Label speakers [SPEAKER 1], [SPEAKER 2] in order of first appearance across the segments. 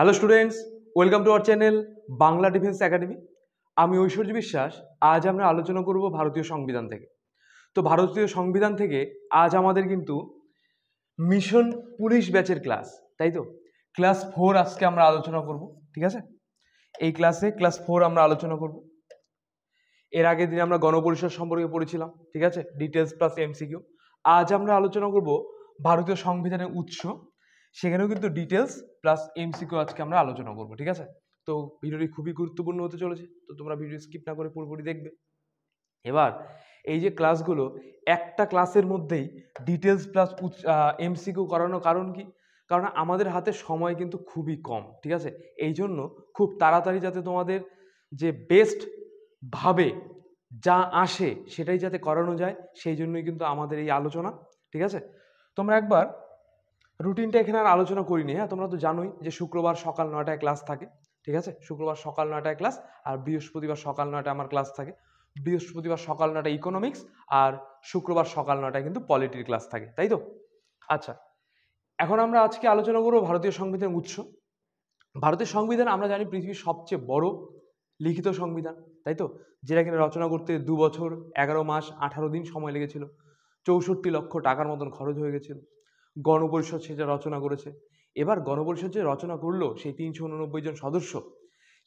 [SPEAKER 1] Hello students, welcome to our channel Bangla defence academy. আমি ঐশ্বর্য বিশ্বাস। আজ আমরা আলোচনা করব ভারতীয় সংবিধান থেকে। তো ভারতীয় সংবিধান থেকে আজ আমাদের কিন্তু মিশন পুলিশ ব্যাচের ক্লাস, তাই তো ক্লাস 4 আজকে আমরা আলোচনা করব। ঠিক আছে, এই ক্লাসে ক্লাস 4 আমরা আলোচনা করব। এর আগের দিন আমরা গণপরিষদ সম্পর্কে পড়েছিলাম, ঠিক আছে, ডিটেলস প্লাস এমসিকিউ। আজ আমরা আলোচনা করব ভারতীয় সংবিধানের উৎস, সেখানেও কিন্তু ডিটেলস প্লাস এমসিকিউ আজকে আমরা আলোচনা করব। ঠিক আছে, তো ভিডিওটি খুবই গুরুত্বপূর্ণ হতে চলেছে, তো তোমরা ভিডিও স্কিপ না করে পুরোপুরি দেখবে। এবার এই যে ক্লাসগুলো, একটা ক্লাসের মধ্যেই ডিটেলস প্লাস এমসিকিউ করানো, কারণ কি? কারণ আমাদের হাতে সময় কিন্তু খুবই কম। ঠিক আছে, এই জন্য খুব তাড়াতাড়ি যাতে তোমাদের যে বেস্ট ভাবে যা আসে সেটাই যাতে করানো যায়, সেই জন্যই কিন্তু আমাদের এই আলোচনা। ঠিক আছে, তোমরা একবার রুটিনটা এখানে আর আলোচনা করিনি। হ্যাঁ, তোমরা তো জানোই যে শুক্রবার সকাল 9টায় ক্লাস থাকে। ঠিক আছে, শুক্রবার সকাল 9টায় ক্লাস, আর বৃহস্পতিবার সকাল 9টায় আমার ক্লাস থাকে। বৃহস্পতিবার সকাল 9টায় ইকোনমিক্স, আর শুক্রবার সকাল 9টায় কিন্তু পলিটির ক্লাস থাকে, তাই তো? আচ্ছা, এখন আমরা আজকে আলোচনা করবো ভারতীয় সংবিধানের উৎস। ভারতের সংবিধান আমরা জানি পৃথিবীর সবচেয়ে বড় লিখিত সংবিধান, তাই তো, যেটা কিনা রচনা করতে 2 বছর 11 মাস 18 দিন সময় লেগেছিল, 64 লক্ষ টাকার মতন খরচ হয়ে গেছিল। গণপরিষদ সেটা রচনা করেছে। এবার গণপরিষদ যে রচনা করলো, সেই 389 জন সদস্য,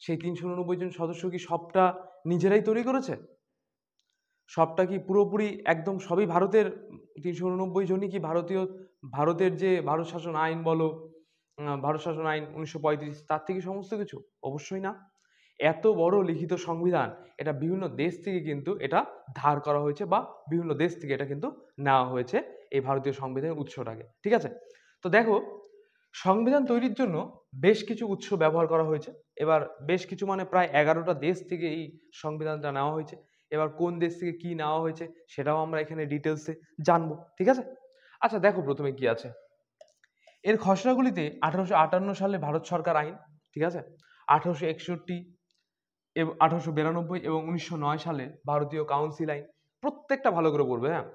[SPEAKER 1] সেই 389 জন সদস্য কি সবটা নিজেরাই তৈরি করেছে? সবটা কি পুরোপুরি একদম সবই ভারতের 389 জনই কি ভারতের যে ভারত শাসন আইন বলো, ভারত শাসন আইন 1935, তার থেকে সমস্ত কিছু? অবশ্যই না। এত বড় লিখিত সংবিধান, এটা বিভিন্ন দেশ থেকে কিন্তু এটা ধার করা হয়েছে, বা বিভিন্ন দেশ থেকে এটা কিন্তু নেওয়া হয়েছে এই ভারতীয় সংবিধানের উৎসটাকে। ঠিক আছে, তো দেখো, সংবিধান তৈরির জন্য বেশ কিছু উৎস ব্যবহার করা হয়েছে। এবার বেশ কিছু মানে প্রায় 11টা দেশ থেকে এই সংবিধানটা নেওয়া হয়েছে। এবার কোন দেশ থেকে কি নেওয়া হয়েছে সেটাও আমরা এখানে ডিটেলসে জানবো। ঠিক আছে, আচ্ছা দেখো প্রথমে কি আছে। এর খসড়াগুলিতে 1858 সালে ভারত সরকার আইন, ঠিক আছে, 1861 এবং 1892 এবং 1909 সালে ভারতীয় কাউন্সিল আইন। প্রত্যেকটা ভালো করে পড়বে, হ্যাঁ।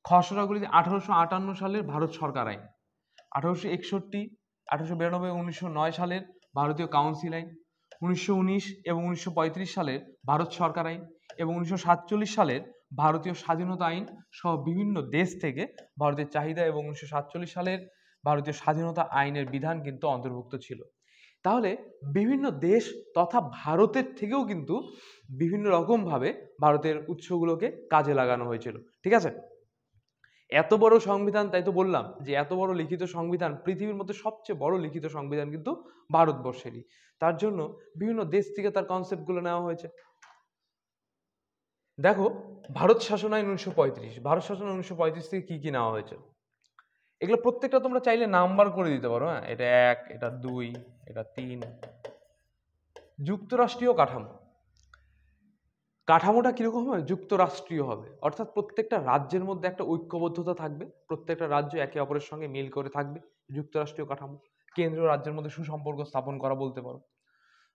[SPEAKER 1] খসড়াগুলিতে 1858 সালের ভারত সরকার আইন, 1861, 1892 এবং 1909 সালের ভারতীয় কাউন্সিল আইন, 1919 এবং 1935 সালের ভারত সরকার আইন, এবং 1947 সালের ভারতীয় স্বাধীনতা আইন সহ বিভিন্ন দেশ থেকে ভারতের চাহিদা এবং 1947 সালের ভারতীয় স্বাধীনতা আইনের বিধান কিন্তু অন্তর্ভুক্ত ছিল। তাহলে বিভিন্ন দেশ তথা ভারতের থেকেও কিন্তু বিভিন্ন রকমভাবে ভারতের উৎসগুলোকে কাজে লাগানো হয়েছিল। ঠিক আছে, এত বড় সংবিধান, তাই তো বললাম যে এত বড় লিখিত সংবিধান, পৃথিবীর মধ্যে সবচেয়ে বড় লিখিত সংবিধান কিন্তু ভারতবর্ষেরই। তার জন্য বিভিন্ন দেশ থেকে তার কনসেপ্টগুলো নেওয়া হয়েছে। দেখো, ভারত শাসন আইন 1935, ভারত শাসন 1935 থেকে কি কি নেওয়া হয়েছে এগুলো প্রত্যেকটা তোমরা চাইলে নাম্বার করে দিতে পারো। হ্যাঁ, এটা 1, এটা 2, এটা 3। যুক্তরাষ্ট্রীয় কাঠামো, কাঠামোটা কিরকম হবে? যুক্তরাষ্ট্রীয় হবে, অর্থাৎ প্রত্যেকটা রাজ্যের মধ্যে একটা ঐক্যবদ্ধতা থাকবে, প্রত্যেকটা রাজ্য একে অপরের সঙ্গে মিল করে থাকবে। যুক্তরাষ্ট্রীয় কাঠামো, কেন্দ্র রাজ্যের মধ্যে সুসম্পর্ক স্থাপন করা বলতে পারো।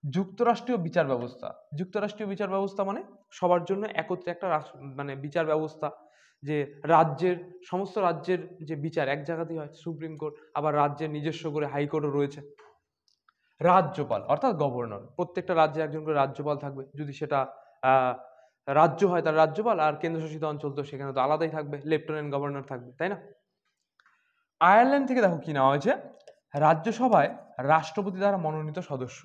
[SPEAKER 1] যুক্তরাষ্ট্রীয় বিচার ব্যবস্থা, যুক্তরাষ্ট্রীয় বিচার ব্যবস্থা মানে সবার জন্য একত্রে একটা মানে বিচার ব্যবস্থা, যে রাজ্যের সমস্ত রাজ্যের যে বিচার এক জায়গাতেই হয়, সুপ্রিম কোর্ট, আবার রাজ্যের নিজস্ব করে হাইকোর্টও রয়েছে। রাজ্যপাল অর্থাৎ গভর্নর, প্রত্যেকটা রাজ্যে একজন করে রাজ্যপাল থাকবে। যদি সেটা রাজ্য হয় তার রাজ্যপাল, আর কেন্দ্রশাসিত অঞ্চল তো সেখানে তো আলাদাই থাকবে, লেফটেন্যান্ট গভর্নর থাকবে, তাই না? আয়ারল্যান্ড থেকে দেখো কি নেওয়া হয়েছে। রাজ্যসভায় রাষ্ট্রপতি দ্বারা মনোনীত সদস্য,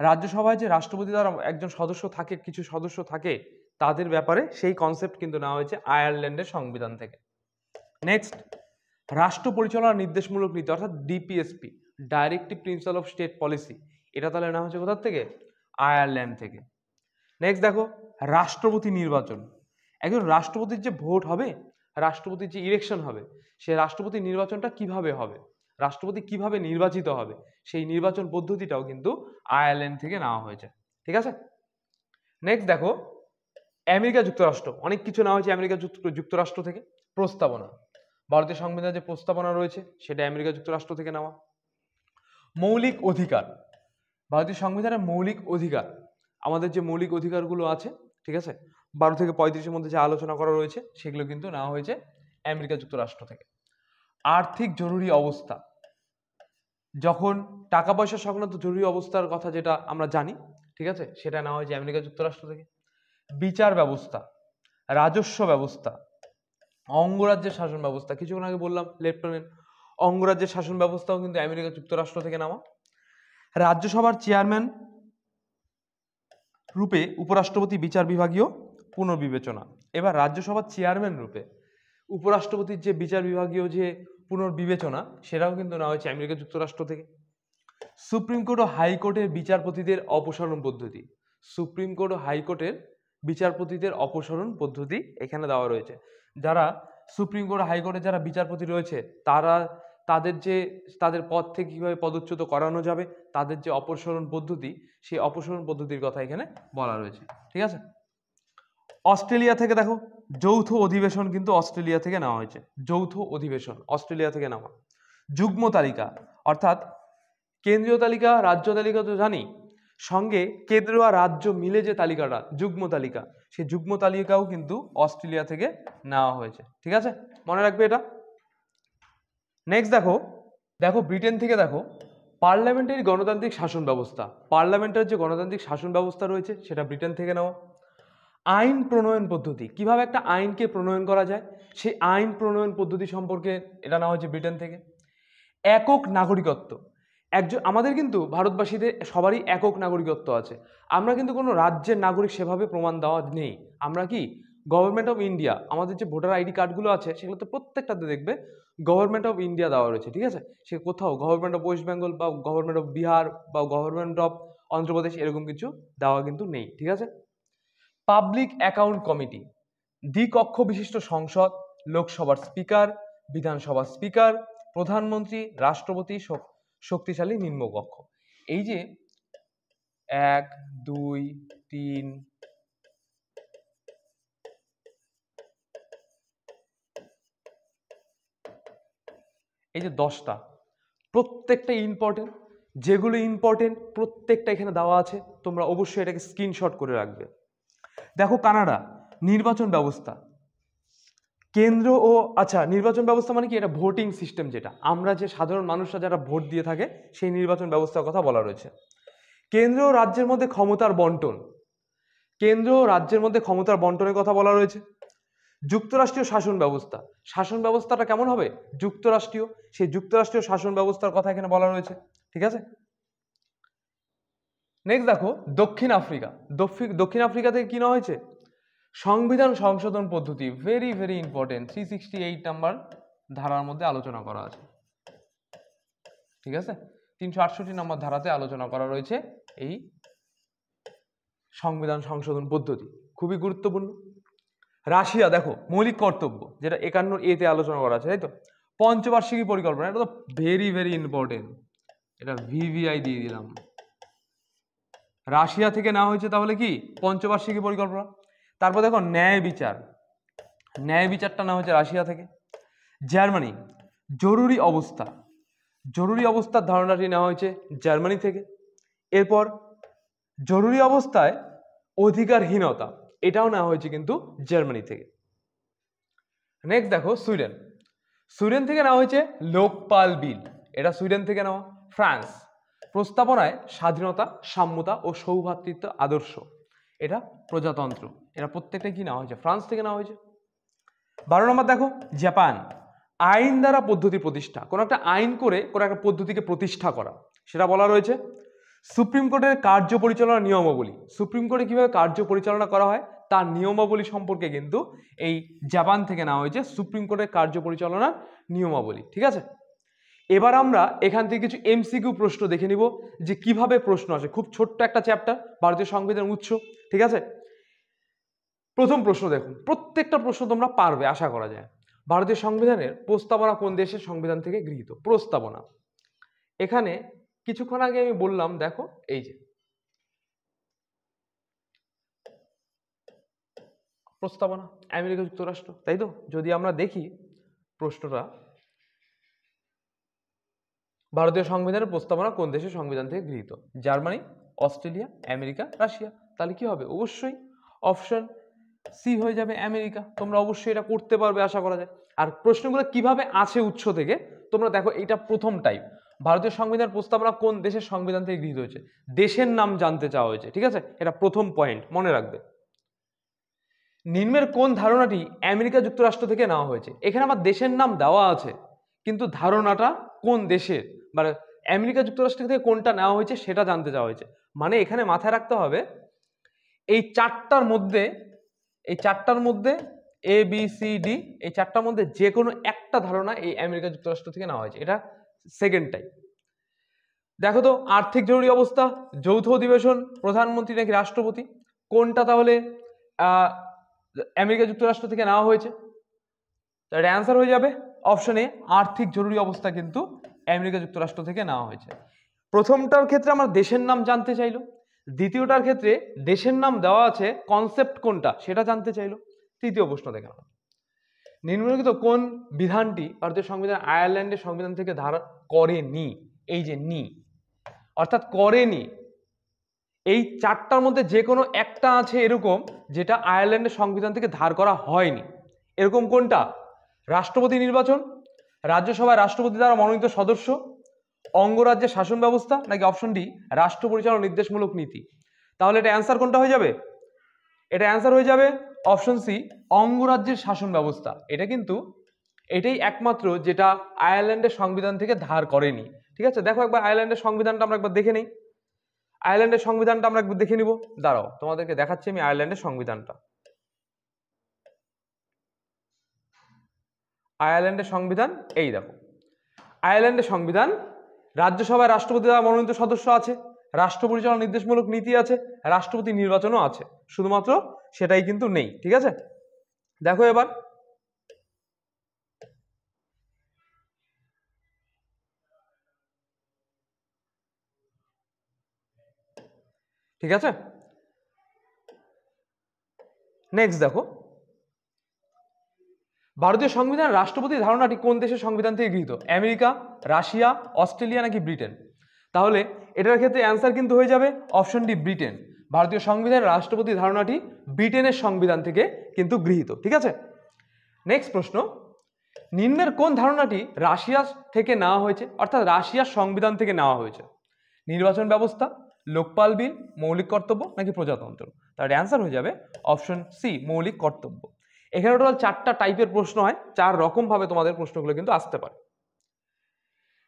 [SPEAKER 1] রাজ্যসভায় যে রাষ্ট্রপতি দ্বারা একজন সদস্য থাকে, কিছু সদস্য থাকে, তাদের ব্যাপারে সেই কনসেপ্ট কিন্তু নেওয়া হয়েছে আয়ারল্যান্ডের সংবিধান থেকে। নেক্সট, রাষ্ট্র পরিচালনা নির্দেশমূলক নীতি অর্থাৎ DPSP, directive principle of state policy, এটা তাহলে নেওয়া হচ্ছে কোথার থেকে? আয়ারল্যান্ড থেকে। নেক্সট দেখো, রাষ্ট্রপতি নির্বাচন, একজন রাষ্ট্রপতির যে ভোট হবে, রাষ্ট্রপতির যে ইলেকশন হবে, সে রাষ্ট্রপতি নির্বাচনটা কিভাবে হবে, রাষ্ট্রপতি কিভাবে নির্বাচিত হবে, সেই নির্বাচন পদ্ধতিটাও কিন্তু আয়ারল্যান্ড থেকে নেওয়া হয়েছে। ঠিক আছে, নেক্সট দেখো, আমেরিকা যুক্তরাষ্ট্র, অনেক কিছু নেওয়া হয়েছে আমেরিকা যুক্তরাষ্ট্র থেকে। প্রস্তাবনা, ভারতীয় সংবিধানে যে প্রস্তাবনা রয়েছে সেটা আমেরিকা যুক্তরাষ্ট্র থেকে নেওয়া। মৌলিক অধিকার, ভারতীয় সংবিধানের মৌলিক অধিকার, আমাদের যে মৌলিক অধিকারগুলো আছে, ঠিক আছে, 12 থেকে 35-এর মধ্যে যে আলোচনা করা রয়েছে সেগুলো কিন্তু নেওয়া হয়েছে আমেরিকা যুক্তরাষ্ট্র থেকে। আর্থিক জরুরি অবস্থা, যখন টাকা পয়সা সংক্রান্ত জরুরি অবস্থার কথা যেটা আমরা জানি, ঠিক আছে, সেটা নেওয়া হয়েছে আমেরিকা যুক্তরাষ্ট্র থেকে। বিচার ব্যবস্থা, রাজস্ব ব্যবস্থা, অঙ্গরাজ্যের শাসন ব্যবস্থা, কিছুক্ষণ আগে বললাম লেফটেন্যান্ট, অঙ্গরাজ্যের শাসন ব্যবস্থাও কিন্তু আমেরিকা যুক্তরাষ্ট্র থেকে নেওয়া। রাজ্যসভার চেয়ারম্যান রূপে উপরাষ্ট্রপতি বিচার বিভাগীয় পুনর্বিবেচনা। এবার রাজ্যসভার চেয়ারম্যান রূপে উপরাষ্ট্রপতির যে বিচার বিভাগীয় যে পুনর্বিবেচনা, সেটাও কিন্তু নেওয়া হয়েছে আমেরিকা যুক্তরাষ্ট্র থেকে। সুপ্রিম কোর্ট ও হাইকোর্টের বিচারপতিদের অপসারণ পদ্ধতি, সুপ্রিম কোর্ট ও হাইকোর্টের বিচারপতিদের অপসারণ পদ্ধতি এখানে দেওয়া রয়েছে। যারা সুপ্রিম কোর্ট হাইকোর্টে যারা বিচারপতি রয়েছে, তাদের পদ থেকে কিভাবে পদচ্যুত করানো যাবে, তাদের যে অপসারণ পদ্ধতি, সেই অপসারণ পদ্ধতির কথা এখানে বলা রয়েছে। ঠিক আছে। অস্ট্রেলিয়া থেকে দেখো, যৌথ অধিবেশন কিন্তু অস্ট্রেলিয়া থেকে নেওয়া হয়েছে, যৌথ অধিবেশন অস্ট্রেলিয়া থেকে নেওয়া। যুগ্ম তালিকা, অর্থাৎ কেন্দ্রীয় তালিকা রাজ্য তালিকা তো জানি, সঙ্গে কেন্দ্র আর রাজ্য মিলে যে তালিকাটা যুগ্ম তালিকা, সেই যুগ্ম তালিকাও কিন্তু অস্ট্রেলিয়া থেকে নেওয়া হয়েছে। ঠিক আছে, মনে রাখবে এটা। নেক্সট দেখো ব্রিটেন থেকে দেখো, পার্লামেন্টারি গণতান্ত্রিক শাসন ব্যবস্থা, পার্লামেন্টের যে গণতান্ত্রিক শাসন ব্যবস্থা রয়েছে সেটা ব্রিটেন থেকে নেওয়া। আইন প্রণয়ন পদ্ধতি, কিভাবে একটা আইনকে প্রণয়ন করা যায়, সেই আইন প্রণয়ন পদ্ধতি সম্পর্কে এটা নেওয়া হয়েছে ব্রিটেন থেকে। একক নাগরিকত্ব, আমাদের কিন্তু ভারতবাসীদের সবারই একক নাগরিকত্ব আছে, আমরা কিন্তু কোনো রাজ্যের নাগরিক সেভাবে প্রমাণ দেওয়া নেই। আমরা কি গভর্নমেন্ট অফ ইন্ডিয়া, আমাদের যে ভোটার আইডি কার্ডগুলো আছে সেগুলোতে প্রত্যেকটাতে দেখবে গভর্নমেন্ট অফ ইন্ডিয়া দেওয়া রয়েছে। ঠিক আছে, সে কোথাও গভর্নমেন্ট অফ ওয়েস্ট বেঙ্গল বা গভর্নমেন্ট অফ বিহার বা গভর্নমেন্ট অফ অন্ধ্রপ্রদেশ এরকম কিছু দেওয়া কিন্তু নেই। ঠিক আছে। পাবলিক অ্যাকাউন্ট কমিটি, দ্বিকক্ষ বিশিষ্ট সংসদ, লোকসভার স্পিকার, বিধানসভার স্পিকার, প্রধানমন্ত্রী, রাষ্ট্রপতি, শক্তিশালী নিম্নকক্ষ। এই যে 1 2 3 এই যে 10টা, প্রত্যেকটা ইম্পর্টেন্ট, যেগুলো ইম্পর্টেন্ট প্রত্যেকটা এখানে দেওয়া আছে, তোমরা অবশ্যই এটাকে স্ক্রিনশট করে রাখবে। দেখো কানাডা, নির্বাচন ব্যবস্থা, কেন্দ্র ও নির্বাচন ব্যবস্থা মানে কি, এটা ভোটিং সিস্টেম, যেটা আমরা যে সাধারণ মানুষরা যারা ভোট দিয়ে থাকে সেই নির্বাচন ব্যবস্থার কথা বলা রয়েছে। কেন্দ্র ও রাজ্যের মধ্যে ক্ষমতার বন্টন, কেন্দ্র ও রাজ্যের মধ্যে ক্ষমতার বন্টনের কথা বলা রয়েছে। যুক্তরাষ্ট্রীয় শাসন ব্যবস্থা, শাসন ব্যবস্থাটা কেমন হবে, যুক্তরাষ্ট্রীয়, সেই যুক্তরাষ্ট্রীয় শাসন ব্যবস্থার কথা এখানে বলা রয়েছে। ঠিক আছে। নেক্সট দেখো দক্ষিণ আফ্রিকা, দক্ষিণ আফ্রিকা থেকে কি নেওয়া হয়েছে, সংবিধান সংশোধন পদ্ধতি, ভেরি ভেরি ইম্পর্টেন্ট, 368 নাম্বার ধারার মধ্যে আলোচনা করা আছে। ঠিক আছে, 368 নম্বর ধারাতে আলোচনা করা রয়েছে এই সংবিধান সংশোধন পদ্ধতি, খুবই গুরুত্বপূর্ণ। রাশিয়া দেখো, মৌলিক কর্তব্য, যেটা 51A আলোচনা করা আছে, তাই তো। পঞ্চবার্ষিকী পরিকল্পনা, এটা তো ভেরি ভেরি ইম্পর্টেন্ট, এটা ভিভিআই দিয়ে দিলাম। রাশিয়া থেকে নেওয়া হয়েছে তাহলে কি, পঞ্চবার্ষিকী পরিকল্পনা। তারপর দেখো ন্যায় বিচার, ন্যায় বিচারটা নেওয়া হয়েছে রাশিয়া থেকে। জার্মানি, জরুরি অবস্থা, জরুরি অবস্থার ধারণাটি নেওয়া হয়েছে জার্মানি থেকে। এরপর জরুরি অবস্থায় অধিকারহীনতা, এটাও নেওয়া হয়েছে কিন্তু জার্মানি থেকে। নেক্সট দেখো সুইডেন, সুইডেন থেকে নেওয়া হয়েছে লোকপাল বিল, এটা সুইডেন থেকে নেওয়া। ফ্রান্স, প্রস্তাবনায় স্বাধীনতা, সাম্যতা ও সৌভ্রাতৃত্ব আদর্শ, এটা প্রজাতন্ত্র, এটা প্রত্যেকটা কি নেওয়া হয়েছে, ফ্রান্স থেকে নেওয়া হয়েছে। 12 নম্বর দেখো জাপান, আইন দ্বারা পদ্ধতি প্রতিষ্ঠা, কোন একটা আইন করে কোন একটা পদ্ধতিকে প্রতিষ্ঠা করা, সেটা বলা রয়েছে। সুপ্রিম কোর্টের কার্য পরিচালনা নিয়মাবলী, সুপ্রিম কোর্টে কিভাবে কার্য পরিচালনা করা হয় তার নিয়মাবলী সম্পর্কে কিন্তু এই জাপান থেকে নেওয়া হয়েছে, সুপ্রিম কোর্টের কার্য পরিচালনার নিয়মাবলী। ঠিক আছে। এবার আমরা এখান থেকে কিছু এমসিকিউ প্রশ্ন দেখে নিব যে কিভাবে প্রশ্ন আসে, খুব ছোট্ট একটা চ্যাপ্টার, ভারতীয় সংবিধান উৎস। ঠিক আছে। প্রথম প্রশ্ন দেখুন, প্রত্যেকটা প্রশ্ন তোমরা পারবে আশা করা যায়। ভারতীয় সংবিধানের প্রস্তাবনা কোন দেশের সংবিধান থেকে গৃহীত, প্রস্তাবনা। এখানে কিছুক্ষণ আগে আমি বললাম, দেখো এই যে প্রস্তাবনা, আমেরিকা যুক্তরাষ্ট্র, তাই তো। যদি আমরা দেখি প্রশ্নটা, ভারতীয় সংবিধানের প্রস্তাবনা কোন দেশের সংবিধান থেকে গৃহীত, জার্মানি, অস্ট্রেলিয়া, আমেরিকা, রাশিয়া, তাহলে কি হবে, অবশ্যই অপশন সি হয়ে যাবে, আমেরিকা। তোমরা অবশ্যই এটা করতে পারবে আশা করা যায়। আর প্রশ্নগুলো কিভাবে আছে উৎস থেকে, তোমরা দেখো এটা প্রথম টাইপ, ভারতীয় সংবিধান প্রস্তাবনা কোন দেশের সংবিধান থেকে গৃহীত হয়েছে? দেশের নাম জানতে চাওয়া হয়েছে, ঠিক আছে, এটা প্রথম পয়েন্ট মনে রাখবে। নিম্নের কোন ধারণাটি আমেরিকা যুক্তরাষ্ট্র থেকে নেওয়া হয়েছে? এখানে আবার দেশের নাম দেওয়া আছে, কিন্তু ধারণাটা কোন দেশের, মানে আমেরিকা যুক্তরাষ্ট্র থেকে কোনটা নেওয়া হয়েছে সেটা জানতে চাওয়া হয়েছে। মানে এখানে মাথায় রাখতে হবে এই চারটার মধ্যে এ বি সি ডি, এই চারটার মধ্যে যে কোনো একটা ধারণা এই আমেরিকা যুক্তরাষ্ট্র থেকে নেওয়া হয়েছে, এটা সেকেন্ড টাইপ। দেখো তো, আর্থিক জরুরি অবস্থা, যৌথ অধিবেশন, প্রধানমন্ত্রী নাকি রাষ্ট্রপতি, কোনটা তাহলে আমেরিকা যুক্তরাষ্ট্র থেকে নেওয়া হয়েছে? তার অ্যান্সার হয়ে যাবে অপশন এ, আর্থিক জরুরি অবস্থা কিন্তু আমেরিকা যুক্তরাষ্ট্র থেকে নেওয়া হয়েছে। প্রথমটার ক্ষেত্রে আমরা দেশের নাম জানতে চাইলো, দ্বিতীয়টার ক্ষেত্রে দেশের নাম দেওয়া আছে, কনসেপ্ট কোনটা সেটা জানতে চাইলো। তৃতীয় প্রশ্ন দেখে নাও, নিম্নলিখিত কোন বিধানটি ভারতীয় সংবিধান আয়ারল্যান্ডের সংবিধান থেকে ধার করেনি? এই যে নি অর্থাৎ করেনি, এই চারটার মধ্যে যে কোনো একটা আছে এরকম যেটা আয়ারল্যান্ডের সংবিধান থেকে ধার করা হয়নি। এরকম কোনটা? রাষ্ট্রপতি নির্বাচন, রাজ্যসভায় রাষ্ট্রপতি দ্বারা মনোনীত সদস্য, অঙ্গরাজ্যের শাসন ব্যবস্থা, নাকি অপশন ডি রাষ্ট্র পরিচালনা নির্দেশমূলক নীতি। তাহলে এটা অ্যান্সার কোনটা হয়ে যাবে? এটা অ্যান্সার হয়ে যাবে অপশন সি, অঙ্গরাজ্যের শাসন ব্যবস্থা। এটা কিন্তু এটাই একমাত্র যেটা আয়ারল্যান্ডের সংবিধান থেকে ধার করেনি। ঠিক আছে, দেখো একবার আয়ারল্যান্ডের সংবিধানটা আমরা একবার দেখে নেই। আয়ারল্যান্ডের সংবিধানটা আমরা একবার দেখে নিব, দাঁড়াও তোমাদেরকে দেখাচ্ছি আমি আয়ারল্যান্ডের সংবিধানটা। আয়ারল্যান্ডের সংবিধান এই দেখো, আয়ারল্যান্ডের সংবিধান রাজ্যসভায় রাষ্ট্রপতি দ্বারা মনোনীত সদস্য আছে, রাষ্ট্র পরিচালনা নির্দেশমূলক নীতি আছে, রাষ্ট্রপতি নির্বাচনও আছে, শুধুমাত্র সেটাই কিন্তু নেই। ঠিক আছে, দেখো এবার ঠিক আছে, নেক্সট দেখো, ভারতীয় সংবিধান রাষ্ট্রপতি ধারণাটি কোন দেশের সংবিধান থেকে গৃহীত? আমেরিকা, রাশিয়া, অস্ট্রেলিয়া নাকি ব্রিটেন? তাহলে এটার ক্ষেত্রে অ্যান্সার কিন্তু হয়ে যাবে অপশন ডি ব্রিটেন। ভারতীয় সংবিধানের রাষ্ট্রপতি ধারণাটি ব্রিটেনের সংবিধান থেকে কিন্তু গৃহীত। ঠিক আছে, নেক্সট প্রশ্ন, নিম্নের কোন ধারণাটি রাশিয়া থেকে নেওয়া হয়েছে, অর্থাৎ রাশিয়ার সংবিধান থেকে নেওয়া হয়েছে? নির্বাচন ব্যবস্থা, লোকপাল বিল, মৌলিক কর্তব্য নাকি প্রজাতন্ত্র? তার অ্যান্সার হয়ে যাবে অপশন সি মৌলিক কর্তব্য। এখানে টোটাল চারটা টাইপের প্রশ্ন হয়, চার রকম ভাবে তোমাদের প্রশ্নগুলো কিন্তু আসতে পারে।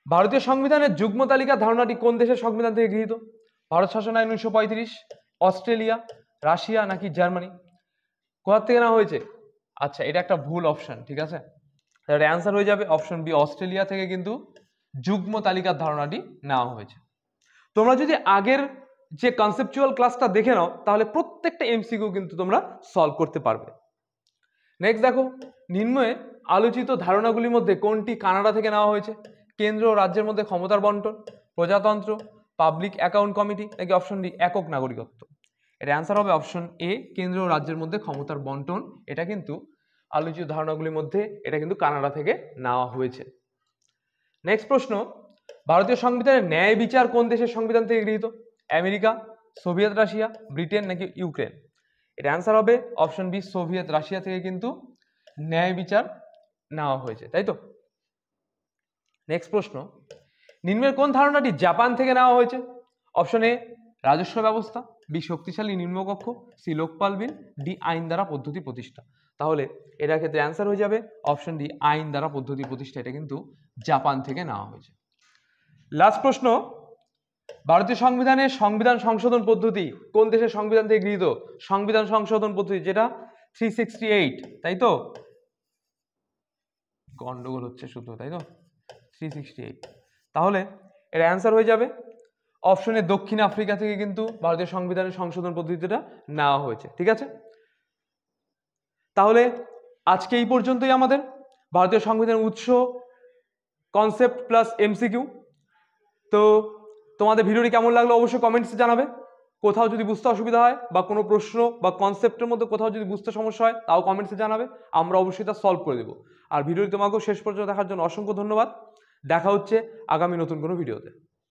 [SPEAKER 1] ভারতীয় সংবিধানের যুগ্ম তালিকার ধারণাটি কোন দেশের সংবিধান থেকে গৃহীত? ভারত শাসন আইন 1935, অস্ট্রেলিয়া, রাশিয়া নাকি জার্মানি? কোথা থেকে নেওয়া হয়েছে? আচ্ছা, এটা একটা ভুল অপশন। ঠিক আছে, তার অ্যান্সার হয়ে যাবে অপশন বি, অস্ট্রেলিয়া থেকে কিন্তু যুগ্ম তালিকার ধারণাটি নেওয়া হয়েছে। তোমরা যদি আগের যে কনসেপচুয়াল ক্লাসটা দেখে নাও তাহলে প্রত্যেকটা এমসিকিউ কিন্তু তোমরা সলভ করতে পারবে। নেক্সট দেখো, নিম্নে আলোচিত ধারণাগুলির মধ্যে কোনটি কানাডা থেকে নেওয়া হয়েছে? কেন্দ্র ও রাজ্যের মধ্যে ক্ষমতার বন্টন, প্রজাতন্ত্র, পাবলিক অ্যাকাউন্ট কমিটি নাকি অপশন ডি একক নাগরিকত্ব? এর অ্যান্সার হবে অপশন এ, কেন্দ্র ও রাজ্যের মধ্যে ক্ষমতার বন্টন। এটা কিন্তু আলোচিত ধারণাগুলির মধ্যে এটা কিন্তু কানাডা থেকে নেওয়া হয়েছে। নেক্সট প্রশ্ন, ভারতীয় সংবিধানের ন্যায় বিচার কোন দেশের সংবিধান থেকে গৃহীত? আমেরিকা, সোভিয়েত রাশিয়া, ব্রিটেন নাকি ইউক্রেন? এর অ্যান্সার হবে অপশন বি, সোভিয়েত রাশিয়া থেকে কিন্তু ন্যায় বিচার নেওয়া হয়েছে, তাই তো। নেক্সট প্রশ্ন, নিম্নের কোন ধারণাটি জাপান থেকে নেওয়া হয়েছে? অপশন এ রাজস্ব ব্যবস্থা, বি শক্তিশালী নিম্নকক্ষ, সি লোকপাল বিল, ডি আইন দ্বারা পদ্ধতি প্রতিষ্ঠা। তাহলে এটার ক্ষেত্রে অ্যান্সার হয়ে যাবে অপশন ডি আইন দ্বারা পদ্ধতি প্রতিষ্ঠা। এটা কিন্তু জাপান থেকে নেওয়া হয়েছে। লাস্ট প্রশ্ন, ভারতীয় সংবিধানের সংবিধান সংশোধন পদ্ধতি কোন দেশের সংবিধান থেকে গৃহীত? সংবিধান সংশোধন পদ্ধতি যেটা 368, তাই তো, গন্ডগোল হচ্ছে শুধু, তাই তো, 368। তাহলে এর অ্যান্সার হয়ে যাবে অপশনে দক্ষিণ আফ্রিকা থেকে কিন্তু ভারতীয় সংবিধানের সংশোধন পদ্ধতিটা নেওয়া হয়েছে। ঠিক আছে, তাহলে আজকে এই পর্যন্তই আমাদের ভারতীয় সংবিধানের উৎস, কনসেপ্ট প্লাস এমসিকিউ। তো তোমাদের ভিডিওটি কেমন লাগলো অবশ্যই কমেন্টসে জানাবে। কোথাও যদি বুঝতে অসুবিধা হয় বা কোনো প্রশ্ন বা কনসেপ্টের মধ্যে কোথাও যদি বুঝতে সমস্যা হয় তাও কমেন্টসে জানাবে, আমরা অবশ্যই তা সলভ করে দেবো। আর ভিডিওটি তোমাকেও শেষ পর্যন্ত দেখার জন্য অসংখ্য ধন্যবাদ। দেখা হচ্ছে আগামী নতুন কোনো ভিডিওতে।